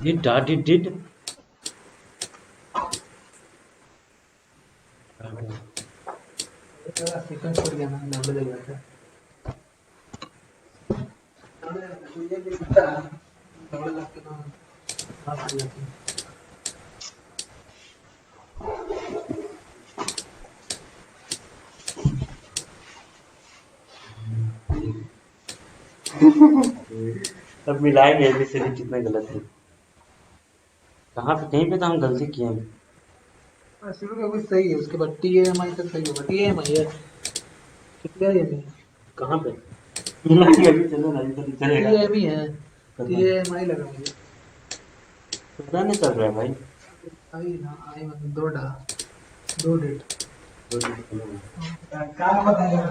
Speaker 10: ये did
Speaker 1: सीक्वेंस पड़ गया ना, नंबर लग गया था।
Speaker 10: सब मिलाएंगे एबीसीडी कितने गलत है, कहाँ पे कहीं पे तो हम गलती किए हैं।
Speaker 1: शुरू का कुछ सही है, उसके बाद टीएमआई तक सही होगा, टीएमआई है कितना है ये,
Speaker 10: कहाँ पे मिलाएंगे अभी, चलो ना अभी तो चलेगा।
Speaker 1: टीएमई है, टीएमआई लगा मुझे,
Speaker 10: पता नहीं चल रहा है भाई।
Speaker 1: आई ना आई मतलब दो डेट
Speaker 10: प्रैक्टिस
Speaker 1: क्या बताएगा,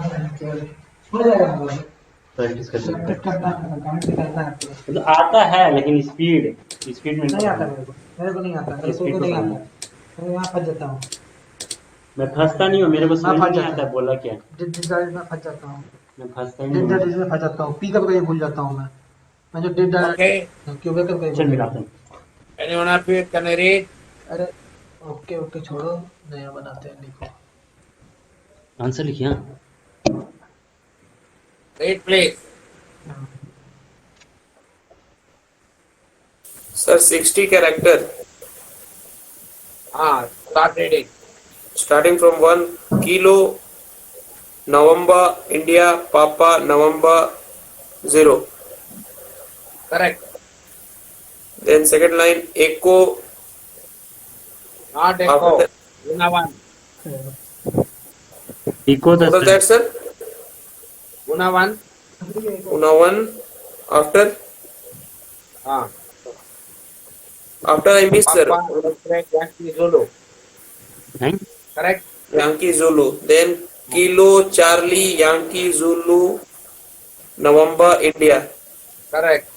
Speaker 1: हो जाएगा मतलब
Speaker 10: कर सकते
Speaker 1: करना है
Speaker 10: हैं। तो आता है लेकिन स्पीड में
Speaker 1: नहीं आता मेरे को नहीं आता, मेरे को नहीं आता, मैं यहाँ फंस जाता हूँ,
Speaker 10: मैं फंसता नहीं हूँ, मेरे को समझ
Speaker 1: फंस
Speaker 10: नहीं
Speaker 1: जाता
Speaker 10: आता बोला क्या,
Speaker 1: डिजाइन में फंस जाता हूँ,
Speaker 10: मैं फंसता ही नहीं हूँ।
Speaker 1: डिजाइन में फंस जाता हूँ, पिकअप करके भूल जाता हूँ मैं जो डेट
Speaker 3: Okay.
Speaker 1: क्यों बैकअप करके
Speaker 10: चल
Speaker 1: भूल
Speaker 10: मिलाते
Speaker 1: जाता हूँ।
Speaker 10: हैं।
Speaker 3: Anyone of you can read?
Speaker 1: अरे ओके छोड़ो, नया बनाते हैं, लिखो
Speaker 10: आंसर लिखिए।
Speaker 3: Read, please.
Speaker 6: Sir, 60 character.
Speaker 3: Start reading.
Speaker 6: Starting from 1 Kilo, November, India, Papa, November, 0.
Speaker 3: Correct.
Speaker 6: Then second line, Echo.
Speaker 3: Not
Speaker 6: After
Speaker 3: echo.
Speaker 6: that,
Speaker 3: Una one.
Speaker 10: Echo
Speaker 6: what was that, sir?
Speaker 3: Una one.
Speaker 6: Una 1. After? After I missed, sir.
Speaker 3: Papa, Yankee Zulu.
Speaker 10: नहीं
Speaker 3: Correct.
Speaker 6: Yankee Zulu. Then Kilo, Charlie, Yankee Zulu, November, India.
Speaker 3: Correct.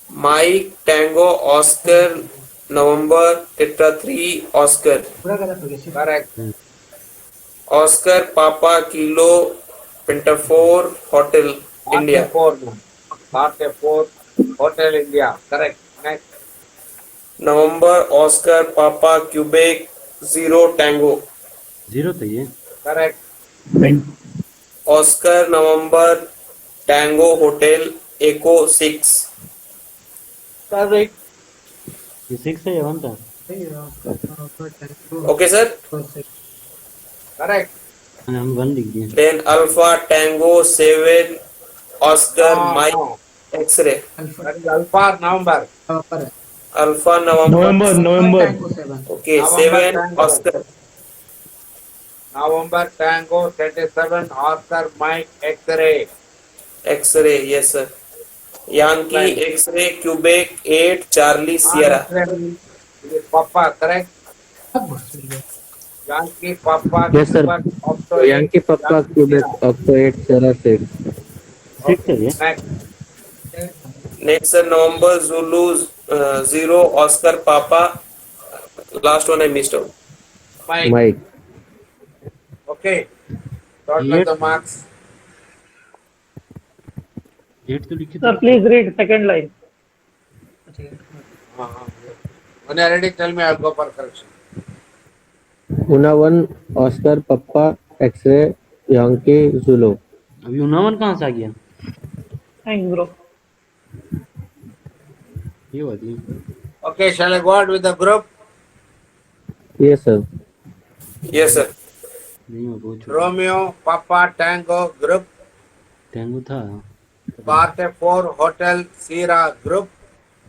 Speaker 6: Mike, Tango, Oscar, November, Tetra 3, Oscar.
Speaker 1: पूरा गलत हो गया,
Speaker 3: Correct.
Speaker 6: Oscar, Papa, Kilo, Penta 4, Hotel, India.
Speaker 3: Part 4. Hotel India. Correct. Next.
Speaker 6: November, Oscar, Papa, Quebec, 0, Tango.
Speaker 10: Zero तो ये
Speaker 3: Correct.
Speaker 6: Oscar, November, Tango Hotel Echo 6.
Speaker 4: Correct.
Speaker 10: ये 6 है या 1 था?
Speaker 6: Okay, sir.
Speaker 3: Correct.
Speaker 10: हम 1 लिख दिए.
Speaker 6: Then Alpha Tango 7 Oscar Mike
Speaker 3: No.
Speaker 6: X-ray.
Speaker 3: That is Alpha November.
Speaker 6: Alpha November.
Speaker 2: November.
Speaker 6: Okay,
Speaker 3: November
Speaker 6: 7
Speaker 3: Tango.
Speaker 6: Oscar.
Speaker 3: November Tango 37 Oscar Mike X-ray.
Speaker 6: X-ray, yes sir. Yankee
Speaker 3: Right.
Speaker 6: X-ray Quebec 8 Charlie Sierra.
Speaker 3: Papa, correct? Yankee Papa.
Speaker 10: Yes, sir.
Speaker 3: Quebec, Octo 8,
Speaker 10: Yankee Papa
Speaker 3: Yankee
Speaker 10: Quebec
Speaker 3: Sierra.
Speaker 10: Octo 8 Sierra 6. 6 है ये.
Speaker 3: Next.
Speaker 6: Next sir, November Zulu 0 Oscar Papa. Last one I missed out.
Speaker 3: Mike.
Speaker 10: Mike.
Speaker 3: Okay. Total
Speaker 10: Yes.
Speaker 3: the marks.
Speaker 10: 8 तो लिखी
Speaker 4: Sir, please read second line.
Speaker 3: When you're ready, tell me. I'll go for correction.
Speaker 10: Una 1 Oscar Papa X-ray Yankee Zulu. अभी Una 1 कहाँ से आ गया?
Speaker 4: Thanks, bro.
Speaker 10: ये वाली.
Speaker 3: Okay, shall I go out with the group?
Speaker 10: Yes sir.
Speaker 6: Yes sir.
Speaker 10: नहीं वो बहुत छोटा.
Speaker 3: Romeo, Papa, Tango group.
Speaker 10: Tango था.
Speaker 3: Party 4 Hotel Sierra group.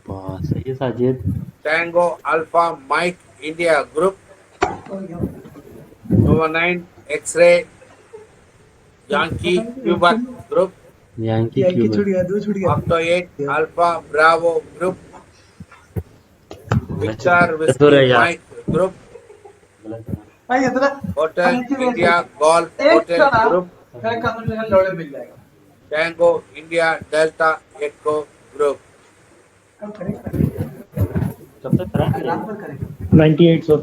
Speaker 10: बस सही है Sajid.
Speaker 3: Tango Alpha Mike India group. Nova 9 X-ray Yankee Quebec group.
Speaker 10: Yankee Quebec.
Speaker 3: Octo 8 Alpha Bravo group. Victor
Speaker 10: तो
Speaker 3: Whiskey
Speaker 10: रह यार.
Speaker 3: Mike group. Hotel India Golf Hotel group. Tango India Delta Echo group.
Speaker 10: कब तक करा?
Speaker 2: 98 sir.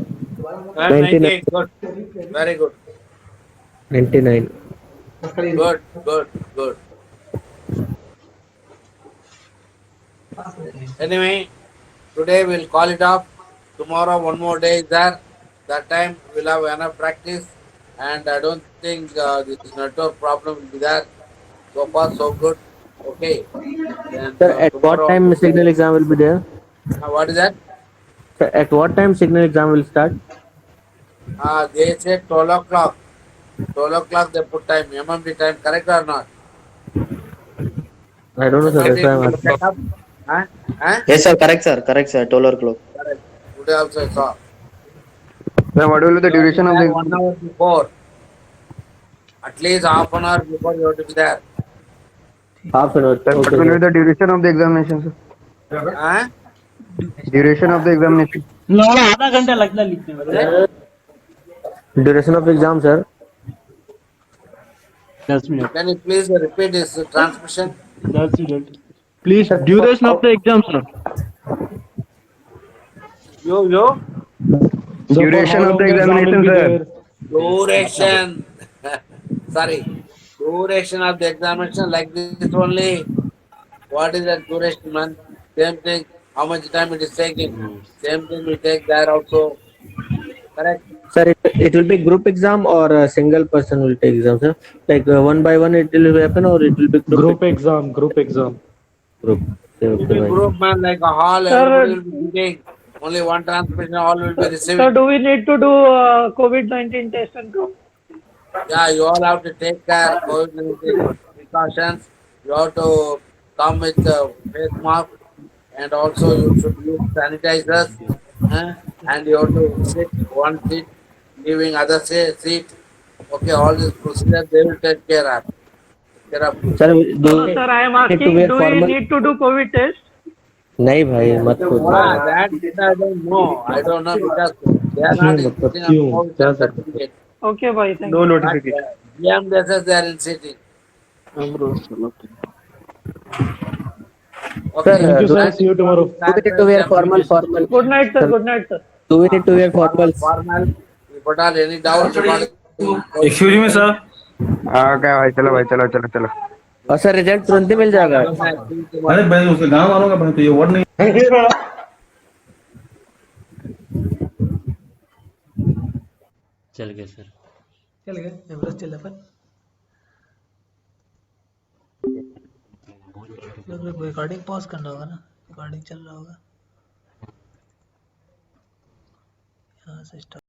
Speaker 3: 98 good. Very good.
Speaker 10: 99.
Speaker 3: Good, good, good. Anyway, today we'll call it off. Tomorrow one more day is there. That time we'll have enough practice, and I don't think this network problem will be there. So far, so good. Okay. Then,
Speaker 10: Sir, at what
Speaker 3: tomorrow-
Speaker 10: time signal exam will be there?
Speaker 3: What is that?
Speaker 10: Sir, at what time signal exam will start?
Speaker 3: They said 12 o'clock. 12 o'clock they put time, MMD time, correct or not?
Speaker 10: I don't know, sir. That's why I'm asking.
Speaker 3: Huh? Huh?
Speaker 10: Yes, sir. Correct, sir. Correct, sir. 12 o'clock.
Speaker 3: Correct. Today also I saw.
Speaker 5: Then what will be the duration of the
Speaker 3: 1 hour before. At least half an hour before you have to be there.
Speaker 10: Half an hour.
Speaker 5: What
Speaker 10: Okay,
Speaker 5: will be
Speaker 10: sir.
Speaker 5: the duration of the examination, sir?
Speaker 3: Huh?
Speaker 5: Duration of the examination.
Speaker 8: आधा घंटा लगता है लिखने में.
Speaker 10: Duration of exam, sir.
Speaker 8: 10 minute.
Speaker 3: Can you please repeat this transmission?
Speaker 8: 10 minute.
Speaker 10: Please, duration of the exam, sir.
Speaker 3: You?
Speaker 5: Duration of the examination, sir.
Speaker 3: Duration. Sorry. Duration of the examination like this only. What is the duration, man? Same thing. How much time it is taking? Same thing we take there also. Correct?
Speaker 10: Sir, it will be group exam or a single person will take exam, sir? Like one by one it will happen or it will be
Speaker 2: Group exam.
Speaker 10: group? Okay,
Speaker 3: It will be
Speaker 10: fine.
Speaker 3: group, man, like a hall.
Speaker 4: Sir,
Speaker 3: Everybody will be giving. Only one transmission, all will be
Speaker 4: So,
Speaker 3: receiving.
Speaker 4: do we need to do COVID-19 test and come?
Speaker 3: Yeah, you all have to take care COVID-19 precautions. You have to come with face mask, and also you should use sanitizers. And you have to sit one seat, leaving other seat. Okay, all these procedures they will take care of. you.
Speaker 10: Sir,
Speaker 4: Sir, I am
Speaker 10: need to
Speaker 4: asking,
Speaker 10: wear
Speaker 4: do we
Speaker 10: formal?
Speaker 4: need to do COVID test?
Speaker 10: नहीं भाई मत पूछो.
Speaker 3: That I don't know. I don't know because they are not insisting on COVID test certificate.
Speaker 4: Okay, bye. Thank
Speaker 8: No
Speaker 4: you.
Speaker 8: notification.
Speaker 3: GMDSS they are insisting.
Speaker 10: Sir,
Speaker 2: Thank you, sir. See you tomorrow.
Speaker 10: do we need to wear formal?
Speaker 4: Good night, sir. Good night, sir.
Speaker 10: Do we need to wear formals?
Speaker 3: Formal. If at all any doubts about
Speaker 8: Excuse me, sir.
Speaker 5: हाँ क्या भाई चलो चलो.
Speaker 10: और sir result तुरंत ही मिल जाएगा.
Speaker 8: अरे भाई उसके गांव वालों का तो ये वर्ड नहीं.
Speaker 10: चल गए सर.
Speaker 1: चल गए एवरेस्ट चल अपन रिकॉर्डिंग पॉज करना होगा ना, रिकॉर्डिंग चल रहा होगा यहाँ से स्टार्ट।